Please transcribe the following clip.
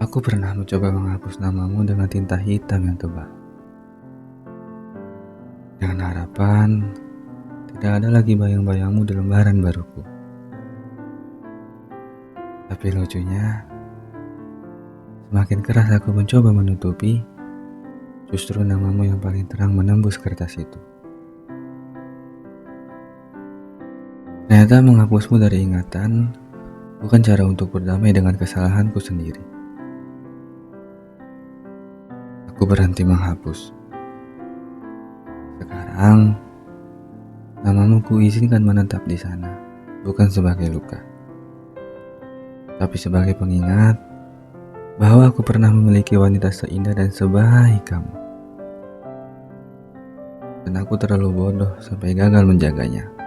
Aku pernah mencoba menghapus namamu dengan tinta hitam yang tebal, dengan harapan tidak ada lagi bayang-bayangmu di lembaran baruku. Tapi lucunya, semakin keras aku mencoba menutupi, justru namamu yang paling terang menembus kertas itu. Ternyata menghapusmu dari ingatan bukan cara untuk berdamai dengan kesalahanku sendiri. Aku berhenti menghapus. Sekarang, namamu kuizinkan menetap di sana, bukan sebagai luka, tapi sebagai pengingat bahwa aku pernah memiliki wanita seindah dan sebaik kamu. Dan aku terlalu bodoh sampai gagal menjaganya.